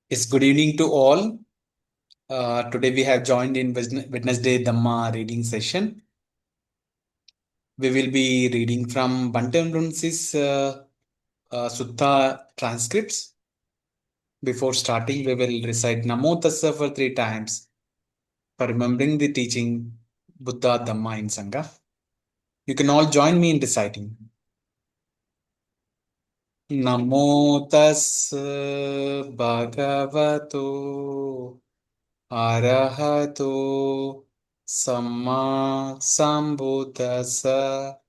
It's good evening to all. Today we have joined in Wednesday Dhamma reading session. We will be reading from Bhante Vimalaramsi's Sutta transcripts. Before starting, we will recite Namo Tassa for 3 times for remembering the teaching Buddha Dhamma in Sangha. You can all join me in reciting. Namo Tassa Bhagavato Arahato Samma Sambuddhassa.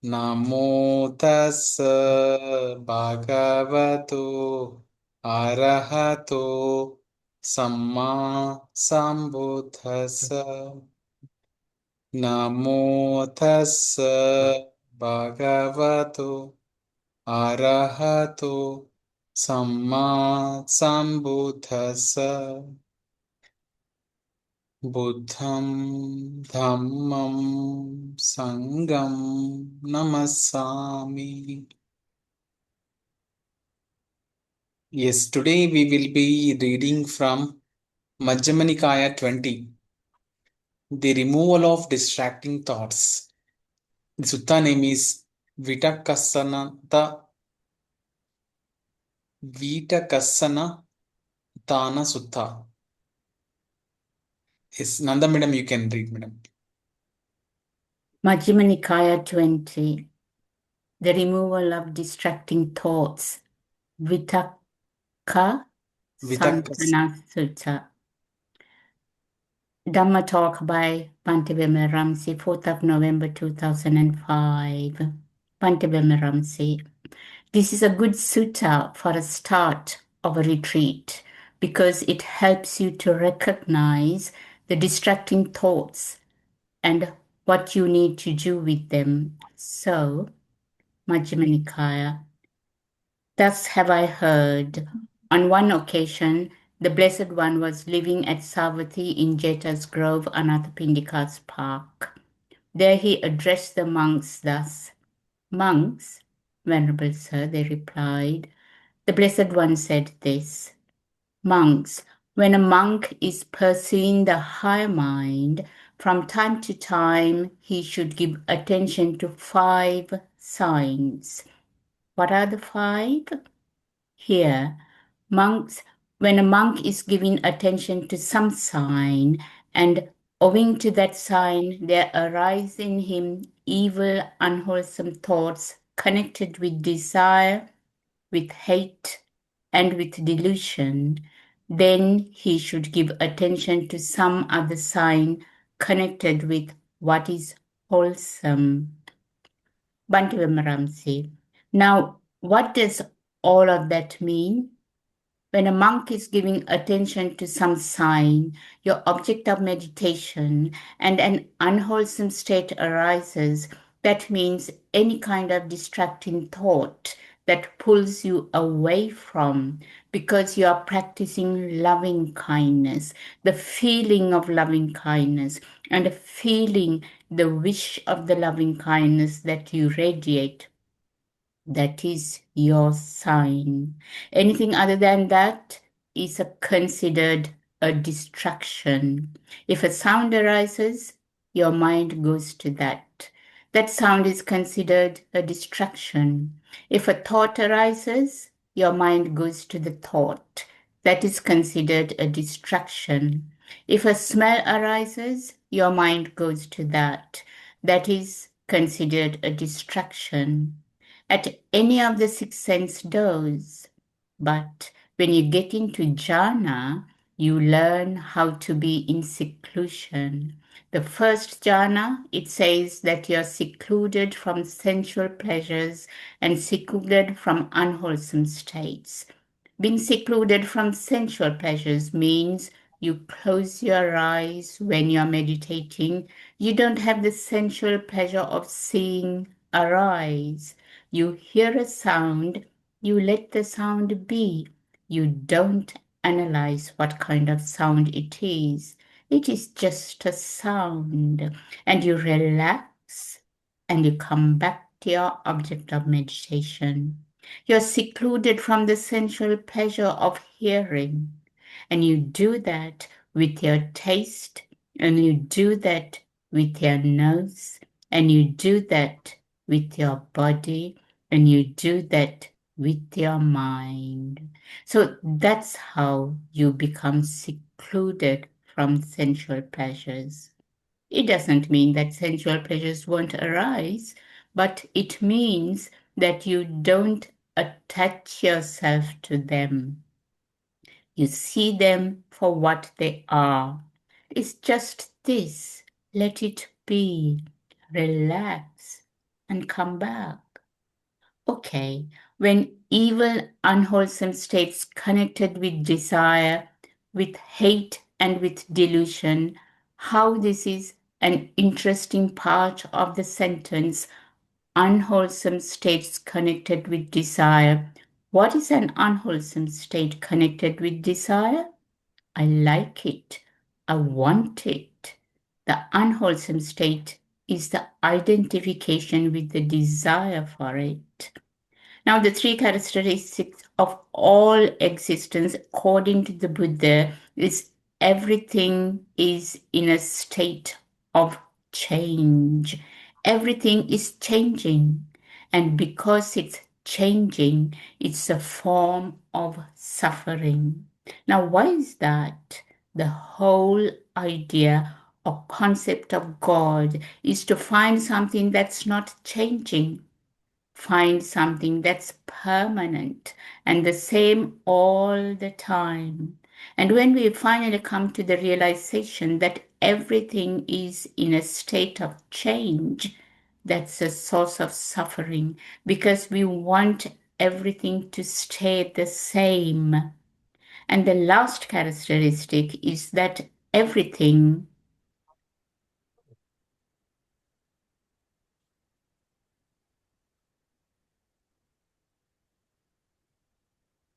Namo tassa bhagavato arahato samma sambuddhassa. Namo tassa bhagavato arahato samma sambuddhassa. Buddham Dhammam Sangam Namasami. Yes, today we will be reading from Majjhima Nikaya 20, the removal of distracting thoughts. The sutta name is Vitakkasanthāna Sutta. Yes, Nanda madam, you can read, madam. Majjhima Nikaya 20. The removal of distracting thoughts. Vitakkasanthāna Sutta. Dhamma talk by Bhante Vimalaramsi, 4th of November 2005. Bhante Vimalaramsi. This is a good sutta for a start of a retreat because it helps you to recognize the distracting thoughts and what you need to do with them. So, Majjhima Nikaya. Thus have I heard. On one occasion, the Blessed One was living at Savatthi in Jeta's Grove, Anathapindika's park. There he addressed the monks thus. Monks, Venerable Sir, they replied. The Blessed One said this. Monks, when a monk is pursuing the higher mind, from time to time he should give attention to 5 signs. What are the 5? Here, monks, when a monk is giving attention to some sign, and owing to that sign there arise in him evil, unwholesome thoughts connected with desire, with hate, and with delusion, then he should give attention to some other sign connected with what is wholesome. Bhante Vimalaramsi. Now, what does all of that mean? When a monk is giving attention to some sign, your object of meditation, and an unwholesome state arises, that means any kind of distracting thought that pulls you away from, because you are practicing loving kindness, the feeling of loving kindness, and feeling the wish of the loving kindness that you radiate. That is your sign. Anything other than that is considered a distraction. If a sound arises, your mind goes to that. That sound is considered a distraction. If a thought arises, your mind goes to the thought. That is considered a distraction. If a smell arises, your mind goes to that. That is considered a distraction at any of the 6 sense doors. But when you get into jhana, you learn how to be in seclusion. The first jhana, it says that you're secluded from sensual pleasures and secluded from unwholesome states. Being secluded from sensual pleasures means you close your eyes when you're meditating. You don't have the sensual pleasure of seeing arise. You hear a sound, you let the sound be. You don't analyze what kind of sound it is. It is just a sound. And you relax and you come back to your object of meditation. You're secluded from the sensual pleasure of hearing. And you do that with your taste, and you do that with your nose, and you do that with your body, and you do that with your mind. So that's how you become secluded from sensual pleasures. It doesn't mean that sensual pleasures won't arise, but it means that you don't attach yourself to them. You see them for what they are. It's just this. Let it be. Relax and come back. Okay, when evil, unwholesome states connected with desire, with hate, and with delusion, how this is an interesting part of the sentence, unwholesome states connected with desire. What is an unwholesome state connected with desire? I like it. I want it. The unwholesome state is the identification with the desire for it. Now, the three characteristics of all existence, according to the Buddha, is everything is in a state of change. Everything is changing. And because it's changing, it's a form of suffering. Now, why is that? The whole idea or concept of God is to find something that's not changing, find something that's permanent and the same all the time. And when we finally come to the realization that everything is in a state of change, that's a source of suffering because we want everything to stay the same. And the last characteristic is that everything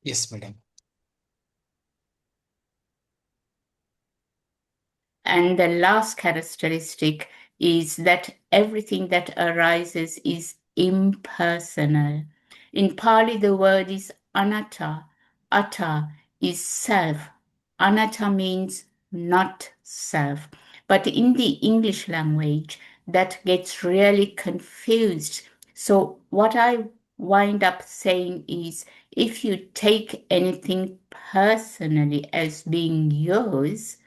Yes, madam. And the last characteristic is that everything that arises is impersonal. In Pali, the word is anatta. Atta is self. Anatta means not self. But in the English language, that gets really confused. So what I wind up saying is, if you take anything personally as being yours,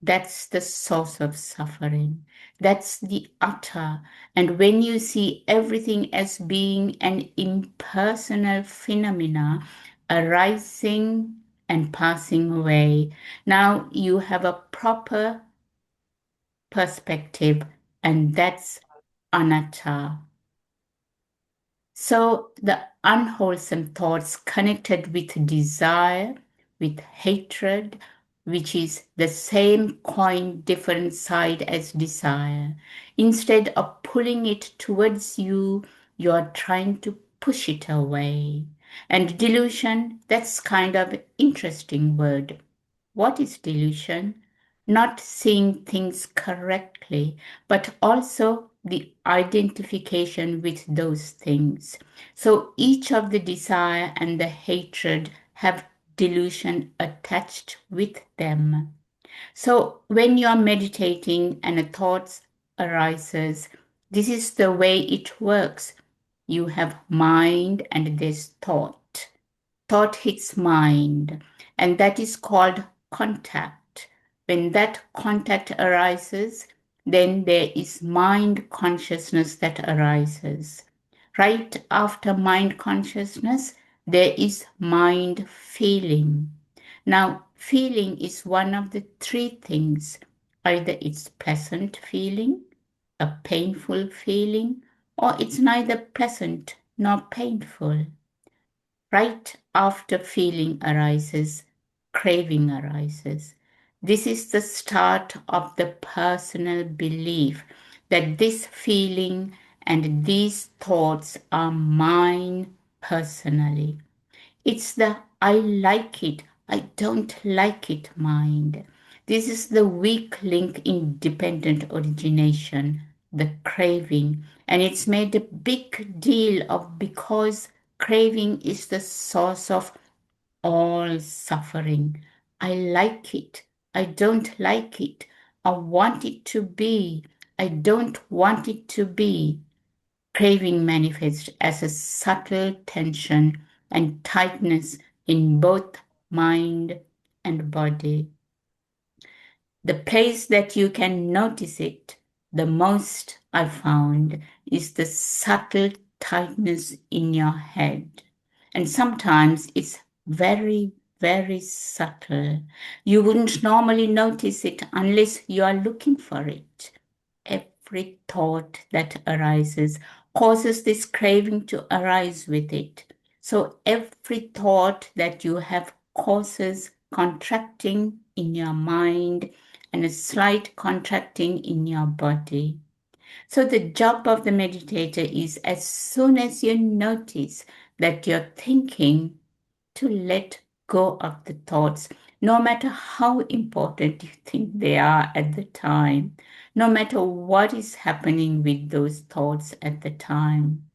that's the source of suffering. That's the utter. And when you see everything as being an impersonal phenomena arising and passing away, now you have a proper perspective, and that's anatta. So the unwholesome thoughts connected with desire, with hatred, which is the same coin, different side as desire. Instead of pulling it towards you, you are trying to push it away. And delusion, that's kind of interesting word. What is delusion? Not seeing things correctly, but also the identification with those things. So each of the desire and the hatred have delusion attached with them. So when you are meditating and a thought arises, this is the way it works. You have mind and there's thought. Thought hits mind, and that is called contact. When that contact arises, then there is mind consciousness that arises. Right after mind consciousness, there is mind feeling. Now, feeling is one of the three things. Either it's pleasant feeling, a painful feeling, or it's neither pleasant nor painful. Right after feeling arises, craving arises. This is the start of the personal belief that this feeling and these thoughts are mine personally. It's the I like it, I don't like it mind. This is the weak link in dependent origination, the craving, and it's made a big deal of because craving is the source of all suffering. I like it. I don't like it. I want it to be. I don't want it to be. Craving manifests as a subtle tension and tightness in both mind and body. The place that you can notice it the most, I found, is the subtle tightness in your head. And sometimes it's very, very subtle. You wouldn't normally notice it unless you are looking for it. Every thought that arises causes this craving to arise with it. So every thought that you have causes contracting in your mind and a slight contracting in your body. So the job of the meditator is, as soon as you notice that you're thinking, to let go of the thoughts, no matter how important you think they are at the time, no matter what is happening with those thoughts at the time.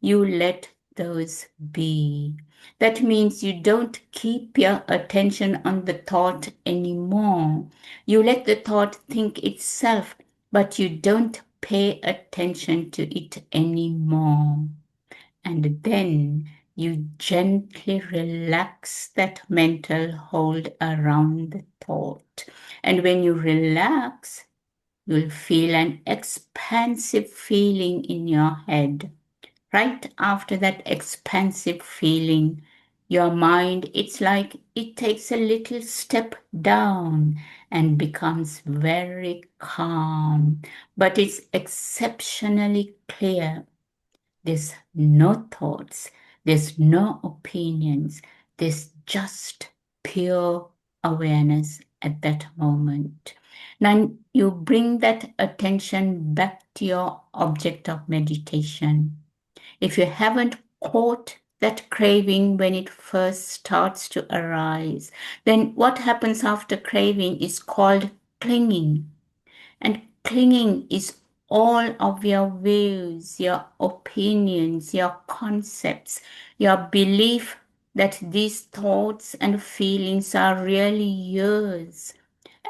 You let those be. That means you don't keep your attention on the thought anymore. You let the thought think itself, but you don't pay attention to it anymore. And then you gently relax that mental hold around the thought. And when you relax, you'll feel an expansive feeling in your head. Right after that expansive feeling, your mind, it's like it takes a little step down and becomes very calm, but it's exceptionally clear. There's no thoughts, there's no opinions, there's just pure awareness at that moment. Now you bring that attention back to your object of meditation. If you haven't caught that craving when it first starts to arise, then what happens after craving is called clinging. And clinging is all of your views, your opinions, your concepts, your belief that these thoughts and feelings are really yours.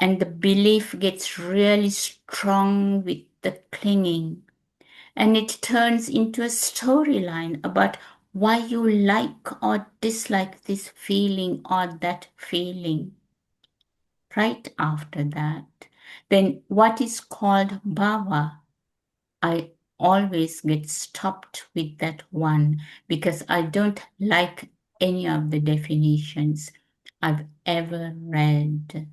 And the belief gets really strong with the clinging. And it turns into a storyline about why you like or dislike this feeling or that feeling. Right after that, then what is called bhava? I always get stopped with that one because I don't like any of the definitions I've ever read.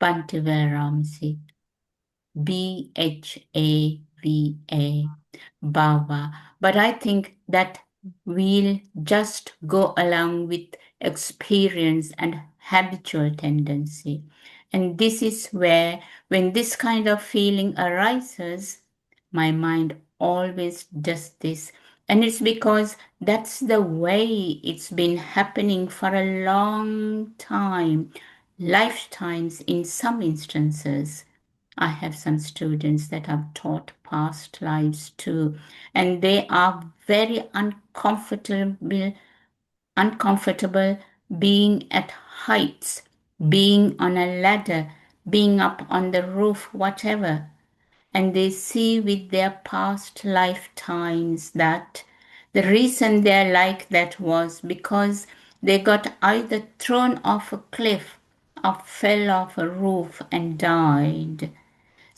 Bhante Vimalaramsi, Bhava, bhava. But I think that we'll just go along with experience and habitual tendency. And this is where, when this kind of feeling arises, my mind always does this. And it's because that's the way it's been happening for a long time, lifetimes in some instances. I have some students that I've taught past lives too, and they are very uncomfortable being at heights, being on a ladder, being up on the roof, whatever. And they see with their past lifetimes that the reason they're like that was because they got either thrown off a cliff or fell off a roof and died.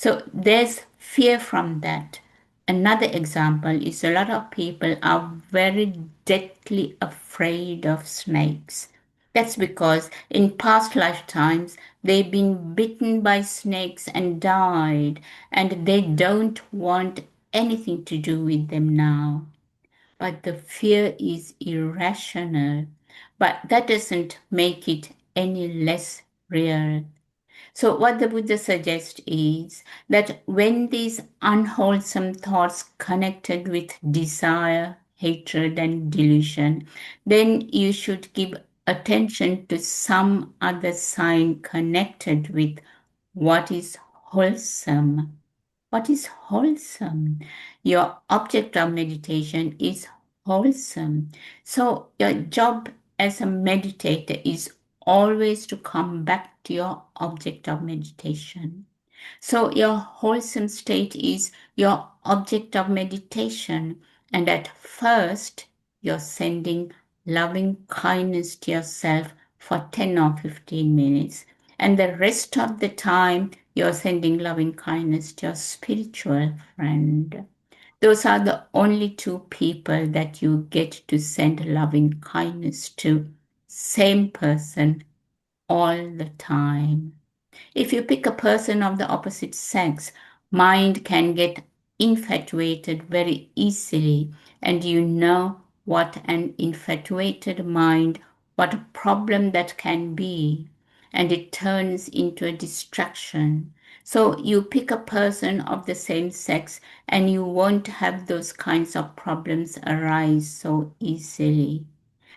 So there's fear from that. Another example is a lot of people are very deathly afraid of snakes. That's because in past lifetimes they've been bitten by snakes and died, and they don't want anything to do with them now. But the fear is irrational, but that doesn't make it any less real. So, what the Buddha suggests is that when these unwholesome thoughts connected with desire, hatred, and delusion, then you should give attention to some other sign connected with what is wholesome. What is wholesome? Your object of meditation is wholesome. So your job as a meditator is always to come back to your object of meditation. So your wholesome state is your object of meditation. And at first, you're sending loving kindness to yourself for 10 or 15 minutes. And the rest of the time, you're sending loving kindness to your spiritual friend. Those are the only two people that you get to send loving kindness to. Same person all the time. If you pick a person of the opposite sex, mind can get infatuated very easily, and you know what an infatuated mind, what a problem that can be, and it turns into a distraction. So you pick a person of the same sex and you won't have those kinds of problems arise so easily.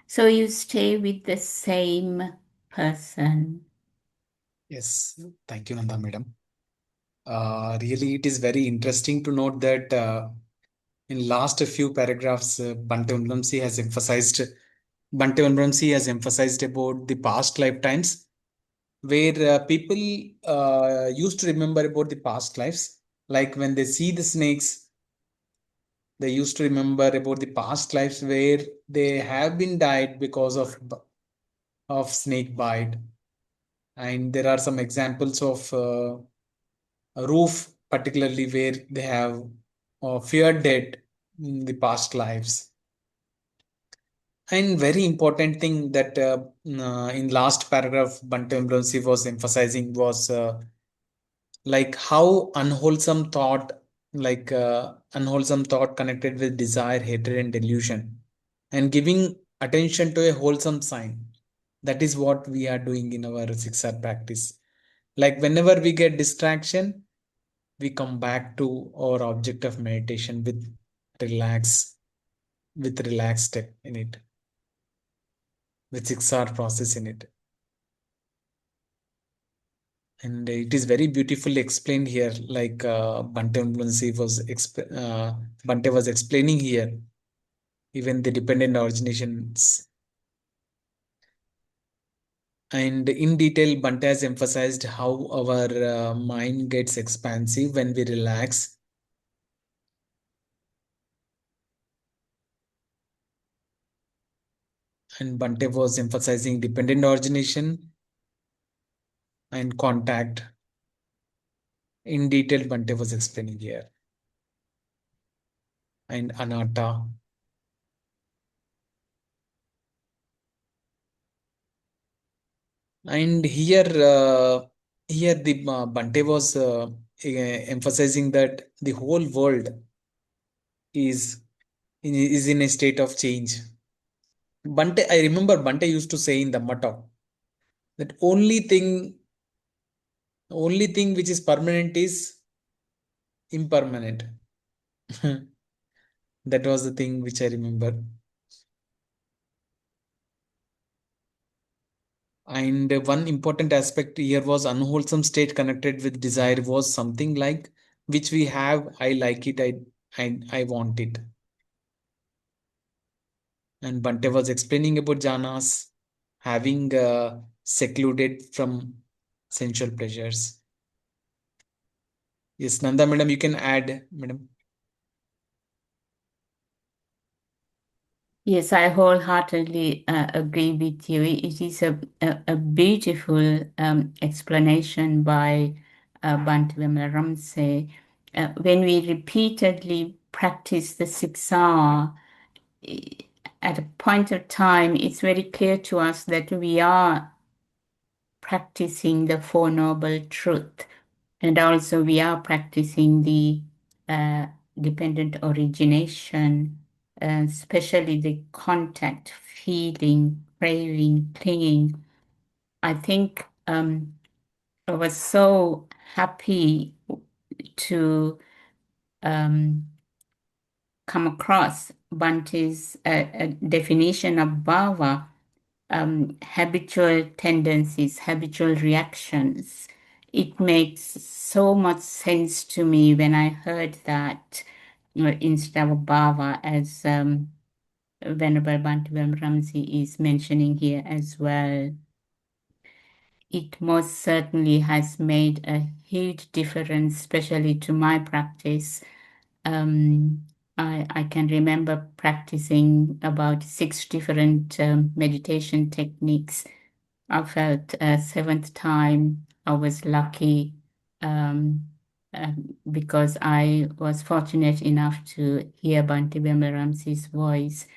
So you stay with the same person. Yes, thank you, Nanda madam. Really, it is very interesting to note that in last few paragraphs, Bhante Vimalaramsi has emphasized about the past lifetimes, where people used to remember about the past lives. Like when they see the snakes, they used to remember about the past lives where they have been died because of snake bite. And there are some examples of a roof, particularly where they have feared dead in the past lives. And very important thing that in last paragraph Bhante Vimalaramsi was emphasizing was like how unwholesome thought connected with desire, hatred, and delusion, and giving attention to a wholesome sign. That is what we are doing in our 6R practice. Like whenever we get distraction, we come back to our object of meditation relax with relaxed step in it, with 6R process in it. And it is very beautifully explained here, like Bhante was explaining here, even the dependent originations. And in detail, Bhante has emphasized how our mind gets expansive when we relax. And Bhante was emphasizing dependent origination and contact. In detail, Bhante was explaining here. And anatta. And here the Bhante was emphasizing that the whole world is is in a state of change. I remember Bhante used to say in the Metta that only thing which is permanent is impermanent. That was the thing which I remember. And one important aspect here was unwholesome state connected with desire was something like which we have, I like it, I want it. And Bhante was explaining about jhanas having secluded from sensual pleasures. Yes, Nanda madam, you can add, madam. Yes, I wholeheartedly agree with you. It is a beautiful explanation by Bhante Vimalaramsi. When we repeatedly practice the 6R, at a point of time, it's very clear to us that we are practicing the Four Noble Truth. And also we are practicing the dependent origination, especially the contact, feeling, craving, clinging. I think I was so happy to come across Bhante's definition of bhava, habitual tendencies, habitual reactions. It makes so much sense to me when I heard that instead of bhava as Venerable Bhante Vimalaramsi is mentioning here as well. It most certainly has made a huge difference, especially to my practice. I can remember practicing about 6 different meditation techniques. I felt seventh time I was lucky because I was fortunate enough to hear Bhante Vimalaramsi's voice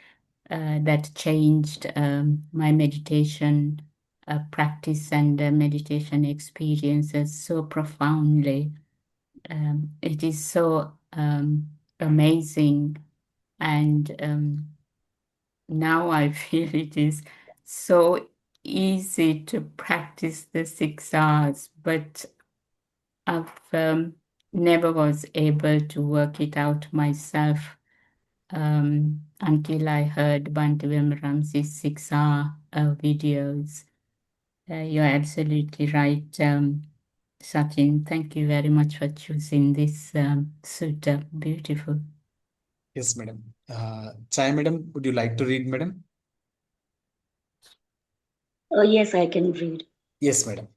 that changed my meditation practice and meditation experiences so profoundly. It is so amazing, and now I feel it is so easy to practice the 6 hours, but I've never was able to work it out myself until I heard Bhante Vimalaramsi's 6 hour videos. You're absolutely right, Sachin. Thank you very much for choosing this sutta. Beautiful. Yes, madam. Chai, madam, would you like to read, madam? Yes, I can read. Yes, madam.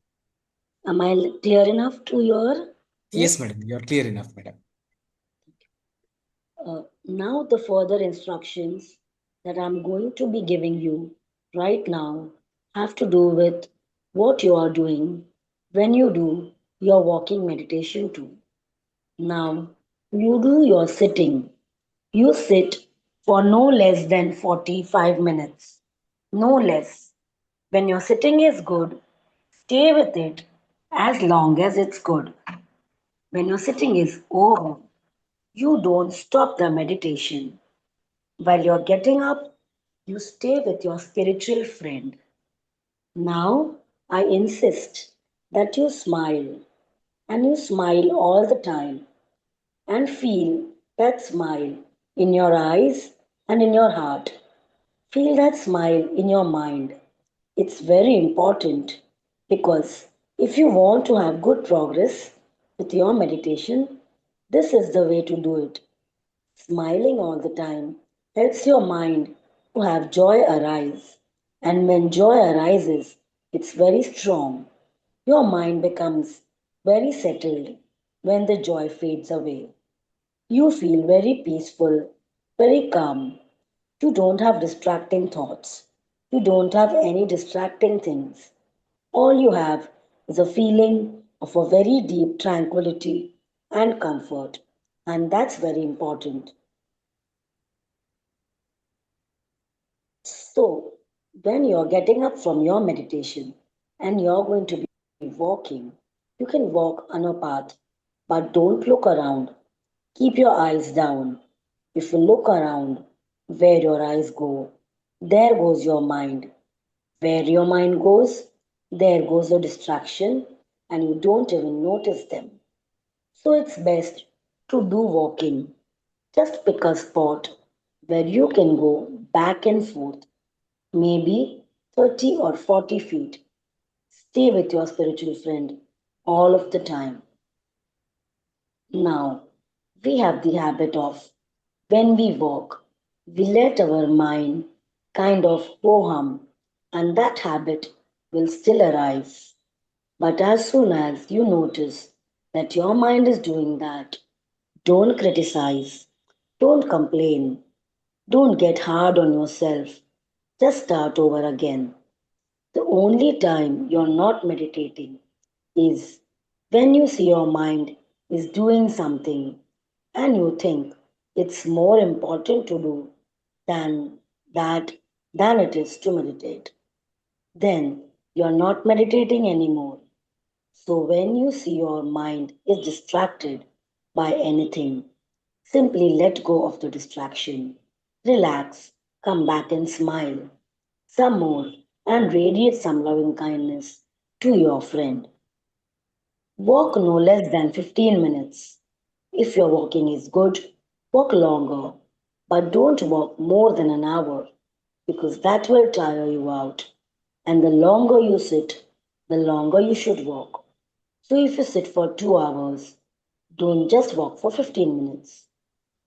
Am I clear enough to your? Yes, madam. You are clear enough, madam. Now the further instructions that I'm going to be giving you right now have to do with what you are doing when you do your walking meditation too. Now, you do your sitting. You sit for no less than 45 minutes. No less. When your sitting is good, stay with it as long as it's good. When your sitting is over, you don't stop the meditation. While you're getting up, you stay with your spiritual friend. Now, I insist that you smile, and you smile all the time, and feel that smile in your eyes and in your heart. Feel that smile in your mind. It's very important because if you want to have good progress with your meditation, this is the way to do it. Smiling all the time helps your mind to have joy arise. And when joy arises, it's very strong. Your mind becomes very settled when the joy fades away. You feel very peaceful, very calm. You don't have distracting thoughts. You don't have any distracting things. All you have is a feeling of a very deep tranquility and comfort. And that's very important. So, when you're getting up from your meditation and you're going to be walking, you can walk on a path, but don't look around. Keep your eyes down. If you look around, where your eyes go, there goes your mind. Where your mind goes, there goes the distraction, and you don't even notice them. So it's best to do walking. Just pick a spot where you can go back and forth, maybe 30 or 40 feet. Stay with your spiritual friend all of the time. Now, we have the habit of when we walk, we let our mind kind of go hum, and that habit will still arise. But as soon as you notice that your mind is doing that, don't criticize, don't complain, don't get hard on yourself. Just start over again. The only time you're not meditating is when you see your mind is doing something and you think it's more important to do than that than it is to meditate. Then you're not meditating anymore. So when you see your mind is distracted by anything, simply let go of the distraction. Relax, come back and smile some more and radiate some loving kindness to your friend. Walk no less than 15 minutes. If your walking is good, walk longer, but don't walk more than an hour because that will tire you out. And the longer you sit, the longer you should walk. So if you sit for 2 hours, don't just walk for 15 minutes.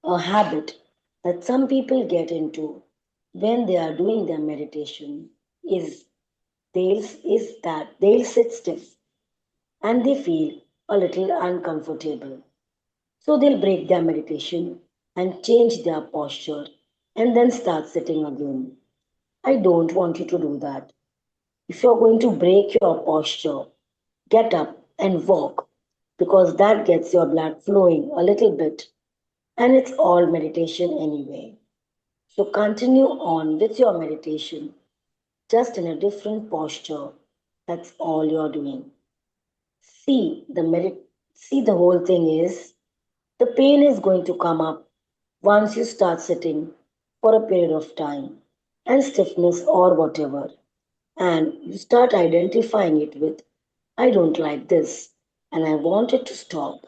A habit that some people get into when they are doing their meditation is is that they'll sit stiff and they feel a little uncomfortable. So they'll break their meditation and change their posture and then start sitting again. I don't want you to do that. If you're going to break your posture, get up and walk because that gets your blood flowing a little bit and it's all meditation anyway. So continue on with your meditation just in a different posture. That's all you're doing. See the see the whole thing is the pain is going to come up once you start sitting for a period of time and stiffness or whatever and you start identifying it with I don't like this and I want it to stop.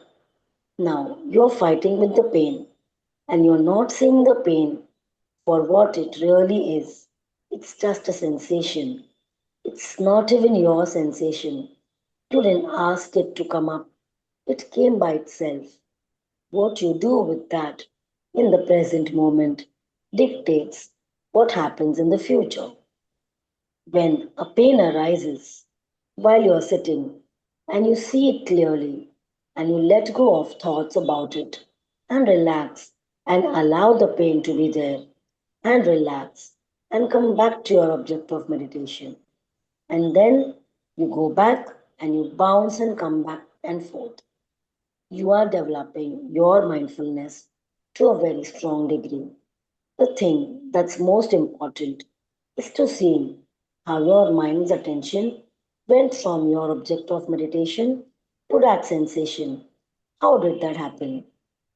Now you're fighting with the pain and you're not seeing the pain for what it really is. It's just a sensation. It's not even your sensation. You didn't ask it to come up. It came by itself. What you do with that in the present moment dictates what happens in the future. When a pain arises while you are sitting and you see it clearly and you let go of thoughts about it and relax and allow the pain to be there and relax and come back to your object of meditation. And then you go back and you bounce and come back and forth. You are developing your mindfulness to a very strong degree. The thing that's most important is to see how your mind's attention went from your object of meditation to that sensation. How did that happen?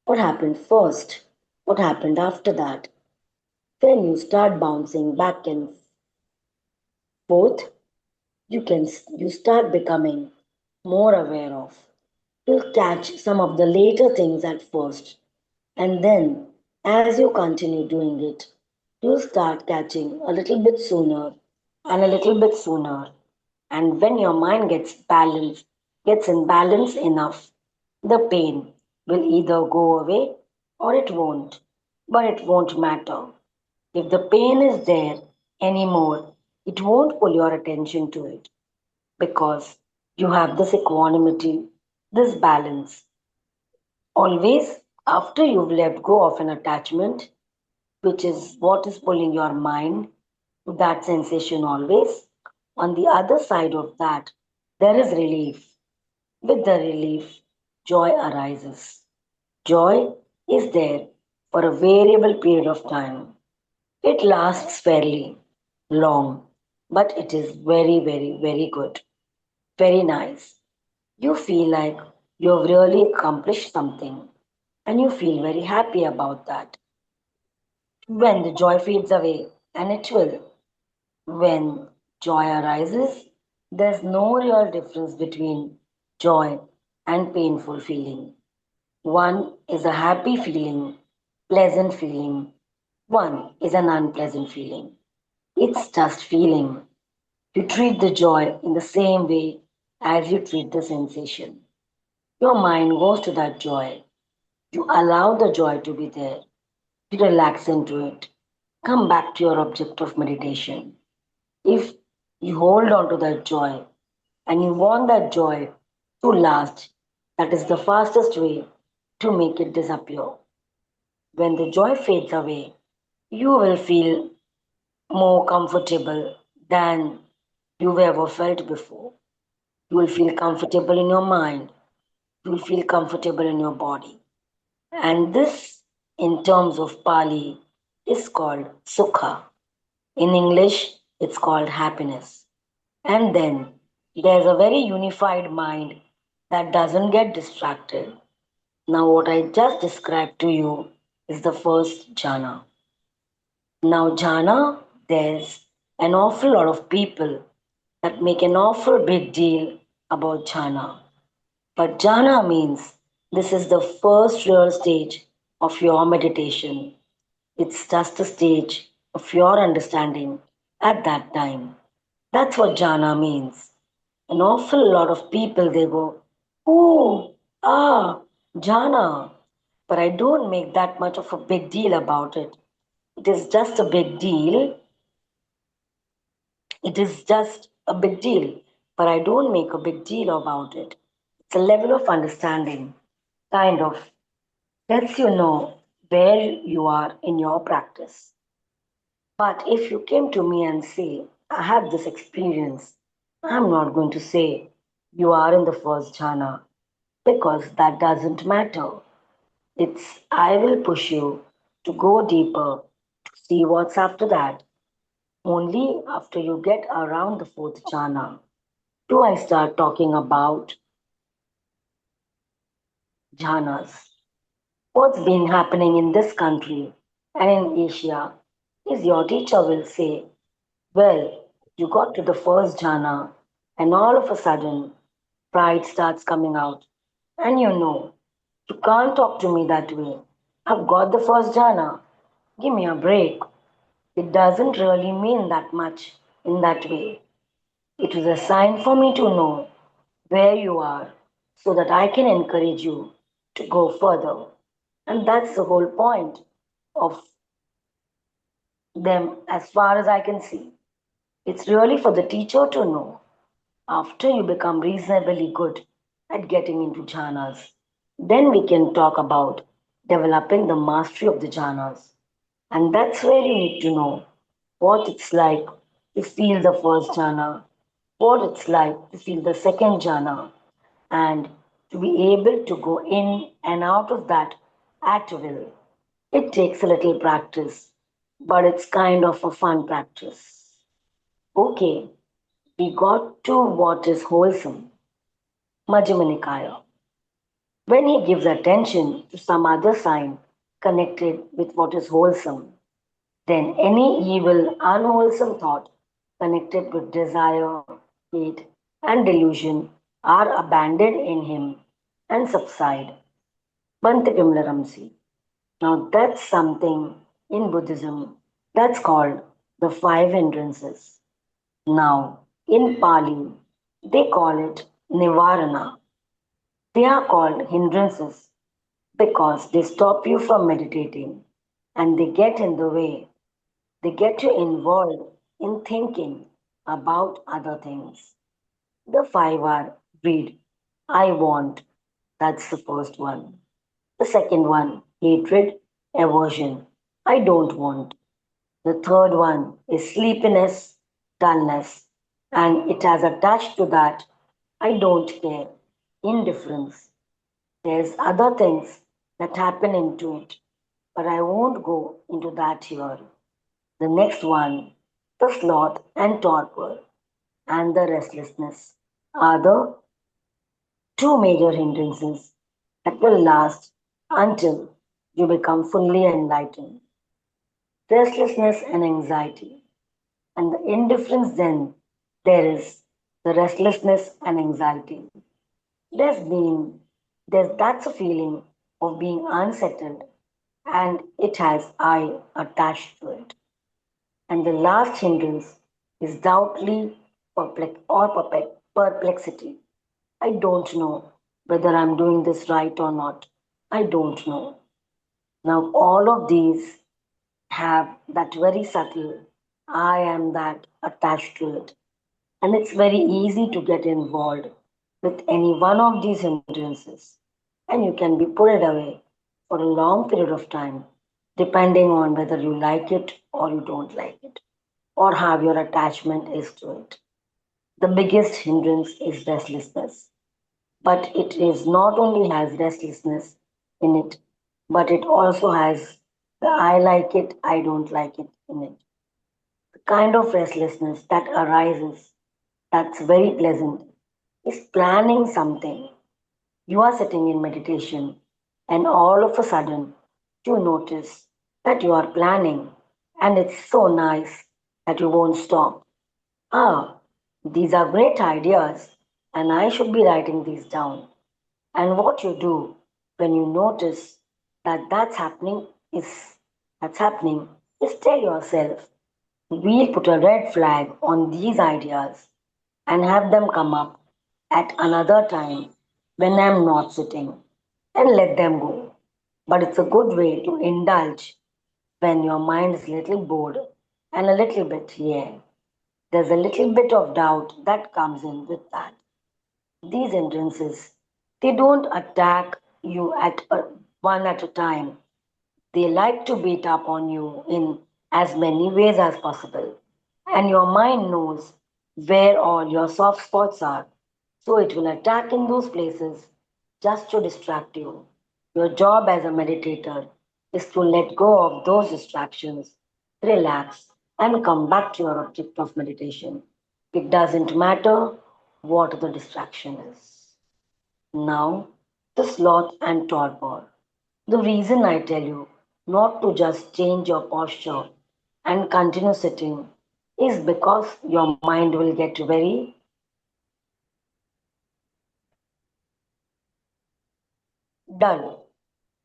What happened first? What happened after that? When you start bouncing back and forth, you start becoming more aware of. You'll catch some of the later things at first, and then as you continue doing it, you'll start catching a little bit sooner and a little bit sooner. And when your mind gets in balance enough, the pain will either go away or it won't. But it won't matter. If the pain is there anymore, it won't pull your attention to it because you have this equanimity, this balance. Always, after you've let go of an attachment, which is what is pulling your mind to that sensation always, on the other side of that, there is relief. With the relief, joy arises. Joy is there for a variable period of time. It lasts fairly long, but it is very, very, very good. Very nice. You feel like you've really accomplished something and you feel very happy about that. When the joy fades away, and it will, when joy arises, there's no real difference between joy and painful feeling. One is a happy feeling, pleasant feeling. One is an unpleasant feeling. It's just feeling. You treat the joy in the same way as you treat the sensation. Your mind goes to that joy. You allow the joy to be there. You relax into it. Come back to your object of meditation. If you hold on to that joy and you want that joy to last, that is the fastest way to make it disappear. When the joy fades away, you will feel more comfortable than you've ever felt before. You will feel comfortable in your mind. You will feel comfortable in your body. And this, in terms of Pali, is called sukha. In English, it's called happiness. And then there's a very unified mind that doesn't get distracted. Now, what I just described to you is the first jhana. Now, jhana, there's an awful lot of people that make an awful big deal about jhana. But jhana means this is the first real stage of your meditation. It's just a stage of your understanding at that time. That's what jhana means. An awful lot of people they go, oh, jhana. But I don't make that much of a big deal about it It is just a big deal. It is just a big deal, but I don't make a big deal about it. It's a level of understanding, kind of lets you know where you are in your practice. But if you came to me and say, I have this experience, I'm not going to say you are in the first jhana because that doesn't matter. It's I will push you to go deeper to see what's after that. Only after you get around the fourth jhana do I start talking about jhanas. What's been happening in this country and in Asia is your teacher will say, well, you got to the first jhana, and all of a sudden, pride starts coming out. And you can't talk to me that way. I've got the first jhana. Give me a break. It doesn't really mean that much in that way. It is a sign for me to know where you are so that I can encourage you to go further. And that's the whole point of them, as far as I can see. It's really for the teacher to know after you become reasonably good at getting into jhanas. Then we can talk about developing the mastery of the jhanas. And that's where you need to know what it's like to feel the first jhana, what it's like to feel the second jhana, and to be able to go in and out of that at will. It takes a little practice, but it's kind of a fun practice. Okay, we got to what is wholesome, Majjhima Nikaya. When he gives attention to some other sign connected with what is wholesome, then any evil, unwholesome thought connected with desire, hate, and delusion are abandoned in him and subside. Bhante Vimalaramsi. Now that's something in Buddhism that's called the five hindrances. Now in Pali they call it Nivarana. They are called hindrances because they stop you from meditating and they get in the way. They get you involved in thinking about other things. The five are greed, I want, that's the first one. The second one, hatred, aversion, I don't want. The third one is sleepiness, dullness, and it has attached to that, I don't care, indifference. There's other things that happen into it, but I won't go into that here. The next one, the sloth and torpor and the restlessness are the two major hindrances that will last until you become fully enlightened. Restlessness and anxiety. And the indifference, then there is the restlessness and anxiety. There's been that's a feeling of being unsettled and it has I attached to it. And the last hindrance is doubtly perplexity. I don't know whether I'm doing this right or not. I don't know. Now, all of these have that very subtle I am that attached to it. And it's very easy to get involved with any one of these hindrances. And you can be pulled away for a long period of time, depending on whether you like it or you don't like it, or how your attachment is to it. The biggest hindrance is restlessness. But it is not only has restlessness in it, but it also has the I like it, I don't like it in it. The kind of restlessness that arises that's very pleasant is planning something. You are sitting in meditation, and all of a sudden, you notice that you are planning, and it's so nice that you won't stop. Ah, these are great ideas, and I should be writing these down. And what you do when you notice that that's happening is tell yourself, we'll put a red flag on these ideas and have them come up at another time when I'm not sitting and let them go. But it's a good way to indulge when your mind is a little bored and a little bit, yeah, there's a little bit of doubt that comes in with that. These hindrances, they don't attack you one at a time. They like to beat up on you in as many ways as possible. And your mind knows where all your soft spots are. So it will attack in those places just to distract you. Your job as a meditator is to let go of those distractions, relax, and come back to your object of meditation. It doesn't matter what the distraction is. Now, the sloth and torpor. The reason I tell you not to just change your posture and continue sitting is because your mind will get very dull.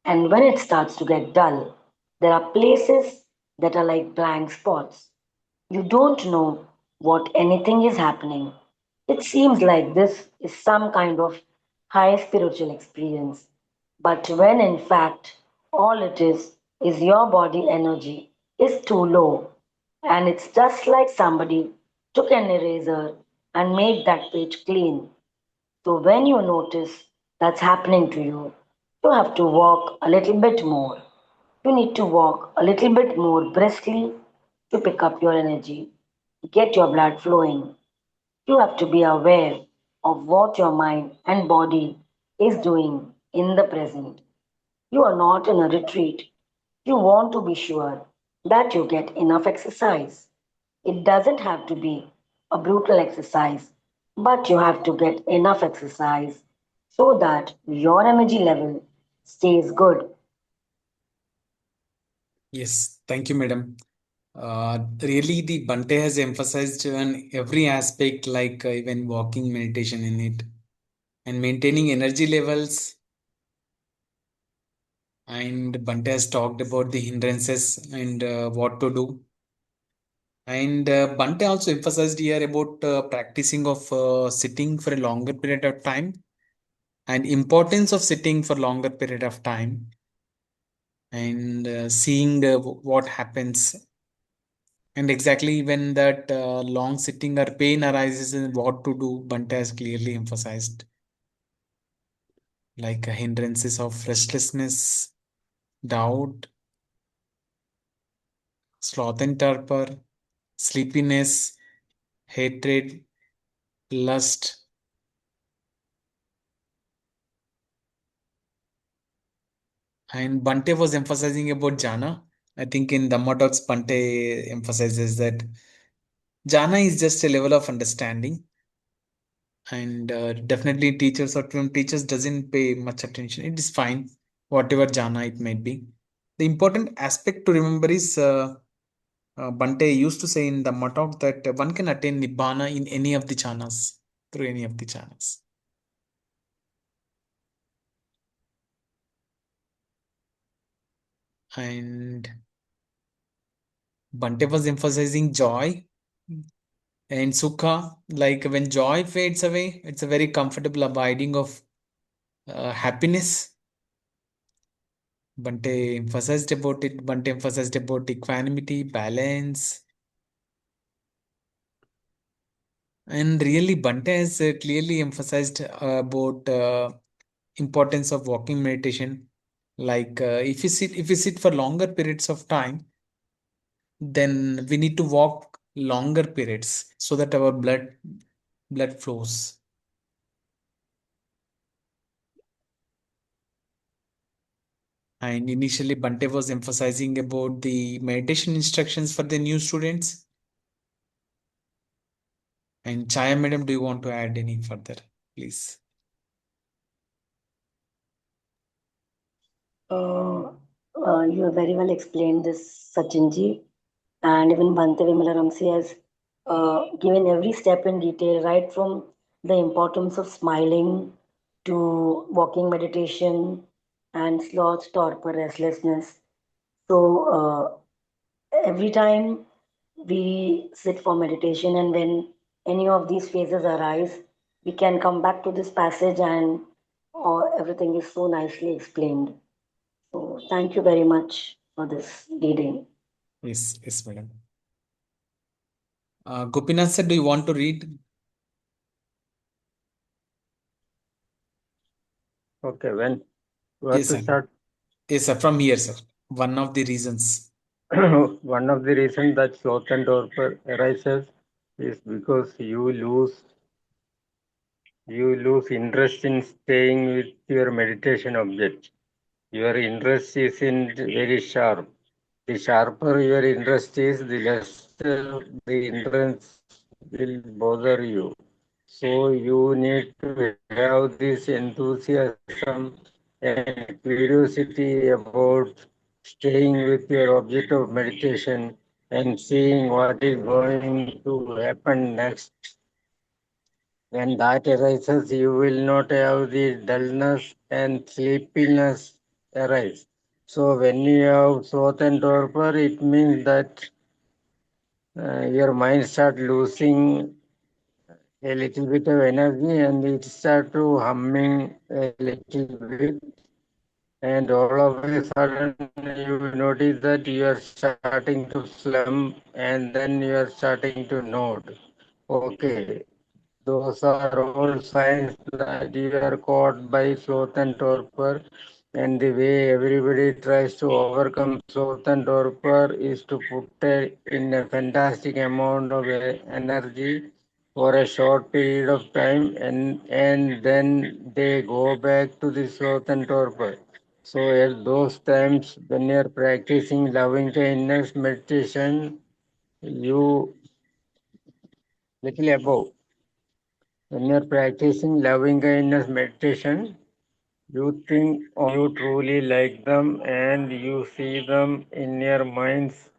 And when it starts to get dull, there are places that are like blank spots. You don't know what anything is happening. It seems like this is some kind of high spiritual experience. But when in fact all it is your body energy is too low. And it's just like somebody took an eraser and made that page clean. So when you notice that's happening to you, you have to walk a little bit more. You need to walk a little bit more briskly to pick up your energy, get your blood flowing. You have to be aware of what your mind and body is doing in the present. You are not in a retreat. You want to be sure that you get enough exercise. It doesn't have to be a brutal exercise, but you have to get enough exercise so that your energy level stays good. Yes, thank you, madam. Really, the Bhante has emphasized on every aspect, like even walking meditation in it and maintaining energy levels. And Bhante has talked about the hindrances and what to do. And Bhante also emphasized here about practicing of sitting for a longer period of time and importance of sitting for longer period of time and seeing what happens and exactly when that long sitting or pain arises and what to do. Bhante has clearly emphasized like hindrances of restlessness, doubt, sloth and torpor, sleepiness, hatred, lust. And Bhante was emphasizing about jhana. I think in Dhamma talks, Bhante emphasizes that jhana is just a level of understanding, and definitely teachers or teachers doesn't pay much attention. It is fine, whatever jhana it might be. The important aspect to remember is Bhante used to say in Dhamma talk that one can attain nibbana in any of the jhanas, through any of the jhanas. And Bhante was emphasizing joy and sukha. Like when joy fades away, it's a very comfortable abiding of happiness. Bhante emphasized about it. Bhante emphasized about equanimity, balance, and really Bhante has clearly emphasized about importance of walking meditation. Like if you sit for longer periods of time, then we need to walk longer periods so that our blood flows. And initially, Bhante was emphasizing about the meditation instructions for the new students. And Chaya madam, do you want to add any further, please? Uh, you have very well explained this, Sachinji, and even Bhante Vimalaramsi has given every step in detail, right from the importance of smiling to walking meditation and sloth, torpor, restlessness. So, every time we sit for meditation, and when any of these phases arise, we can come back to this passage, and everything is so nicely explained. So, thank you very much. for this reading. Yes, madam. Gopinath sir, do you want to read? Okay, when you have Yes, to sir. start. Yes, sir. From here, sir. One of the reasons. One of the reasons that sloth and torpor arises is because you lose interest in staying with your meditation object. Your interest isn't very sharp. The sharper your interest is, the lesser the interest will bother you. So you need to have this enthusiasm and curiosity about staying with your object of meditation and seeing what is going to happen next. When that arises, you will not have the dullness and sleepiness arise. So when you have sloth and torpor, it means that your mind start losing a little bit of energy and it start to humming a little bit, and all of a sudden you notice that you are starting to slump and then you are starting to nod. Okay, those are all signs that you are caught by sloth and torpor. And the way everybody tries to overcome sloth and torpor is to put in a fantastic amount of energy for a short period of time, and then they go back to the sloth and torpor. So at those times when you are practicing loving kindness meditation, you little above. When you are practicing loving kindness meditation, you think you truly like them and you see them in your mind's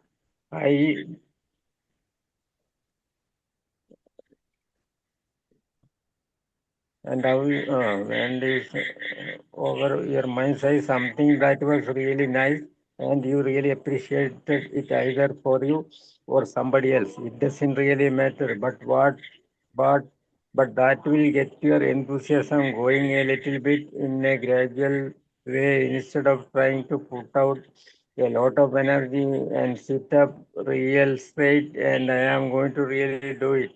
eye, and how and is over your mind's eye something that was really nice and you really appreciated it either for you or somebody else. It doesn't really matter, but but that will get your enthusiasm going a little bit in a gradual way instead of trying to put out a lot of energy and sit up real straight and I am going to really do it.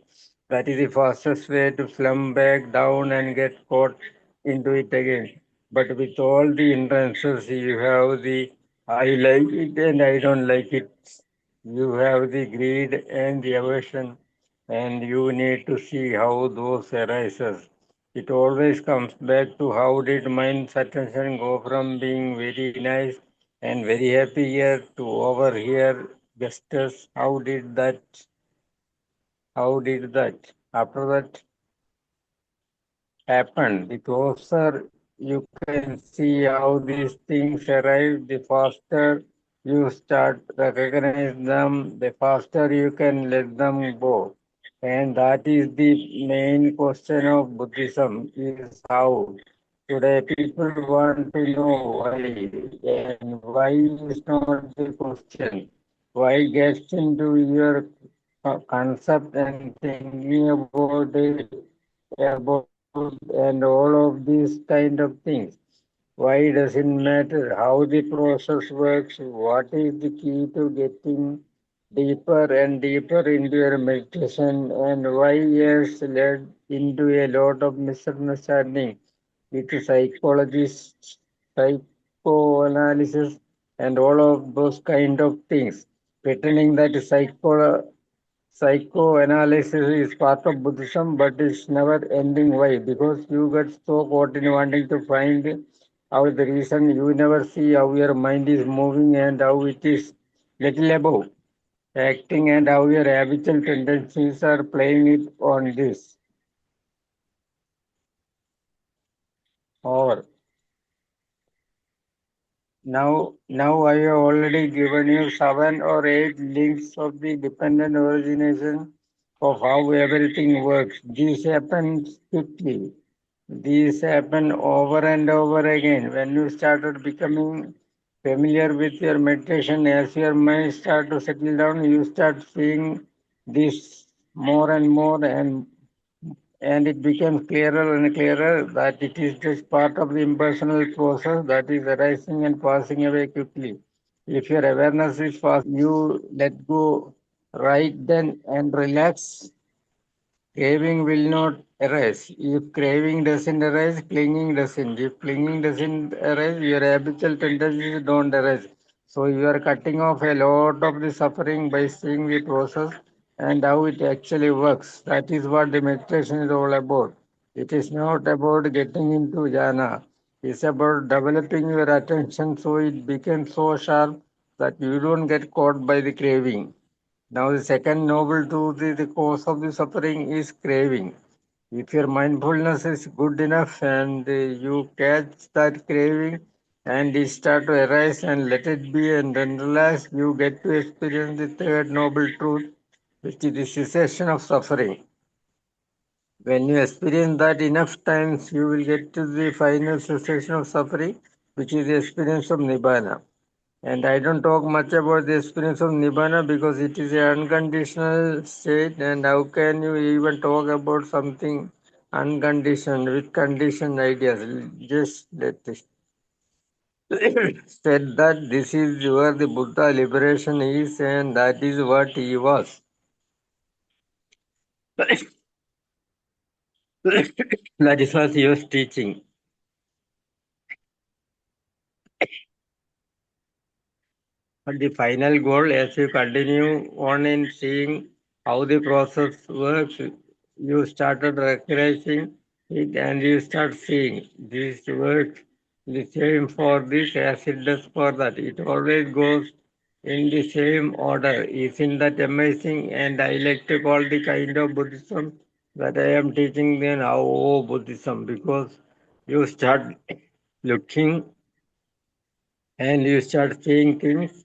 That is the fastest way to slump back down and get caught into it again. But with all the hindrances, you have the I like it and I don't like it. You have the greed and the aversion, and you need to see how those arises. It always comes back to how did mind's attention go from being very nice and very happy here to over here just as how did that after that happen. The closer you can see how these things arrive, the faster you start recognize them, the faster you can let them go. And that is the main question of Buddhism is how. Today people want to know why, and why is not the question. Why gets into your concept and thinking about it, about and all of these kind of things. Why does it matter how the process works? What is the key to getting deeper and deeper into your meditation? And why has led into a lot of misunderstanding with psychologists, psychoanalysis, and all of those kind of things. Pretending that psychoanalysis is part of Buddhism, but it's never ending. Why? Because you get so caught in wanting to find out the reason. You never see how your mind is moving and how it is little above acting and how your habitual tendencies are playing it on this. Or now I have already given you 7 or 8 links of the dependent origination of how everything works. This happens quickly. These happen over and over again. When you started becoming familiar with your meditation, as your mind start to settle down, you start seeing this more and more, and it becomes clearer and clearer that it is just part of the impersonal process that is arising and passing away quickly. If your awareness is fast, you let go right then and relax. Craving will not arise. If craving doesn't arise, clinging doesn't. If clinging doesn't arise, your habitual tendencies don't arise. So you are cutting off a lot of the suffering by seeing the process and how it actually works. That is what the meditation is all about. It is not about getting into jhana. It's about developing your attention so it becomes so sharp that you don't get caught by the craving. Now, the second noble truth is the cause of the suffering is craving. If your mindfulness is good enough and you catch that craving and it start to arise and let it be and then relax, you get to experience the third noble truth, which is the cessation of suffering. When you experience that enough times, you will get to the final cessation of suffering, which is the experience of Nibbana. And I don't talk much about the experience of Nibbana because it is an unconditional state, and how can you even talk about something unconditioned with conditioned ideas? Just let it said that this is where the Buddha liberation is, and that is what he was. That is what he was teaching. But the final goal, as you continue on in seeing how the process works, you started recognizing it and you start seeing this works the same for this as it does for that. It always goes in the same order. Isn't that amazing? And I like to call the kind of Buddhism that I am teaching then how Buddhism, because you start looking and you start seeing things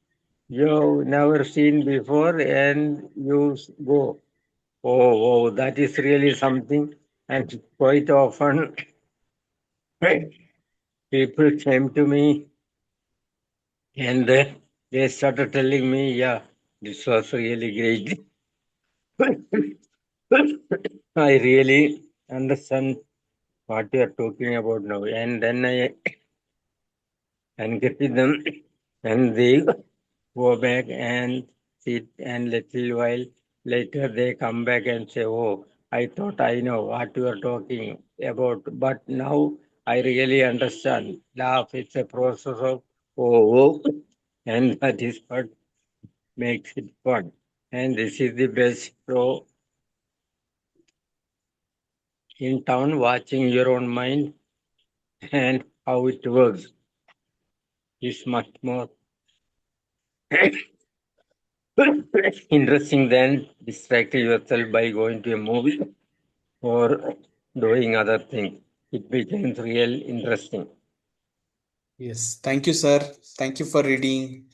you've never seen before, and you go, oh, that is really something. And quite often, people came to me and they started telling me, yeah, this was really great. I really understand what you are talking about now. And then I encourage them, and they go back and sit, and little while later they come back and say, oh, I thought I know what you are talking about, but now I really understand. Laugh, it's a process of oh, and that is what makes it fun. And this is the best show in town, watching your own mind and how it works is much more interesting than distracting yourself by going to a movie or doing other things. It becomes real interesting. Yes, thank you, sir. Thank you for reading.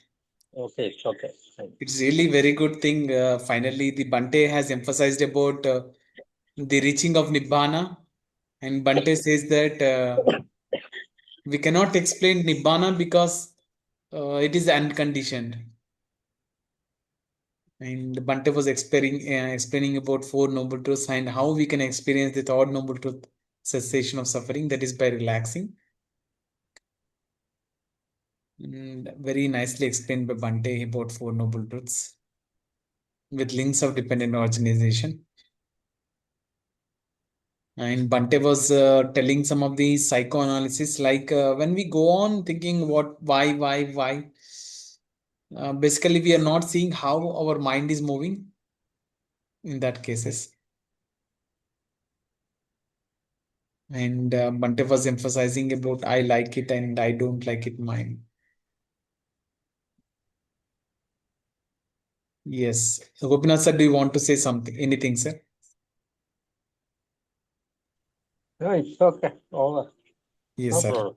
Okay, it's okay. It's really very good thing. Finally, the Bhante has emphasized about the reaching of Nibbana, and Bhante says that we cannot explain Nibbana because it is unconditioned. And Bhante was explaining about four noble truths and how we can experience the third noble truth, cessation of suffering, that is by relaxing. And very nicely explained by Bhante about four noble truths with links of dependent origination. And Bhante was telling some of the psychoanalysis, like when we go on thinking what, why, basically we are not seeing how our mind is moving in that cases. And Bhante was emphasizing about I like it and I don't like it mind. Yes. Gopinath sir, do you want to say something? Anything, sir? No, it's okay. Over. Yes, No sir. problem.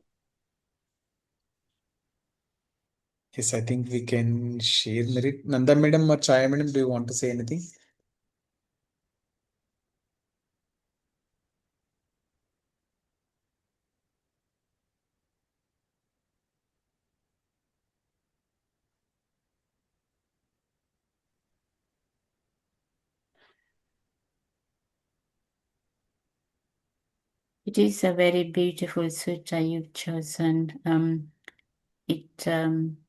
Yes, I think we can share merit. Nanda madam or Chaya madam, do you want to say anything? It is a very beautiful sutta you've chosen. It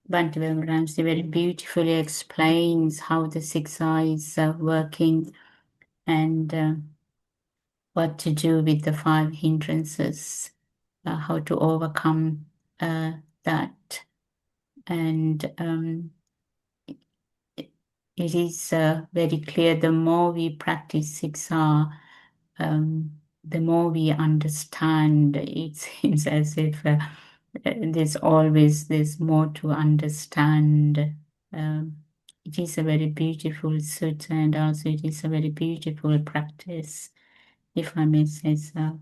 Bhante Vimalaramsi very beautifully explains how the 6R is working and what to do with the 5 hindrances, how to overcome that. And it is very clear, the more we practice 6R, the more we understand. It seems as if there's more to understand. It is a very beautiful sutta, and also it is a very beautiful practice, if I may say so.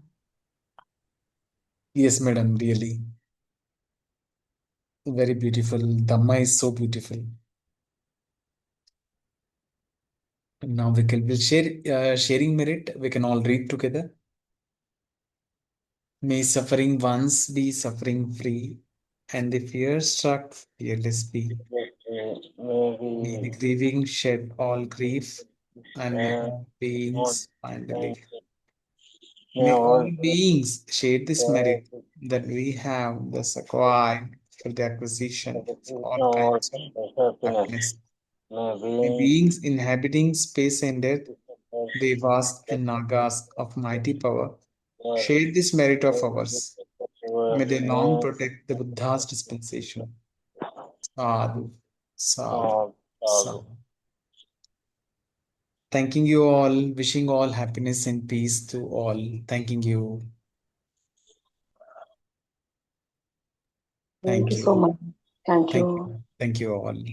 Yes, madam, really. Very beautiful. Dhamma is so beautiful. Now we'll share sharing merit. We can all read together. May suffering once be suffering free, and the fear struck fearless be. May the grieving shed all grief, and may all beings find relief. May all beings share this merit that we have thus acquired for the acquisition of all kinds of happiness. May beings inhabiting space and death, devas and nagas of mighty power, share this merit of ours. May they long protect the Buddha's dispensation. Sadhu, sadhu, sadhu. Thanking you all, wishing all happiness and peace to all. Thanking you. Thank Thank you so you. much. Thank Thank you. you. Thank you all.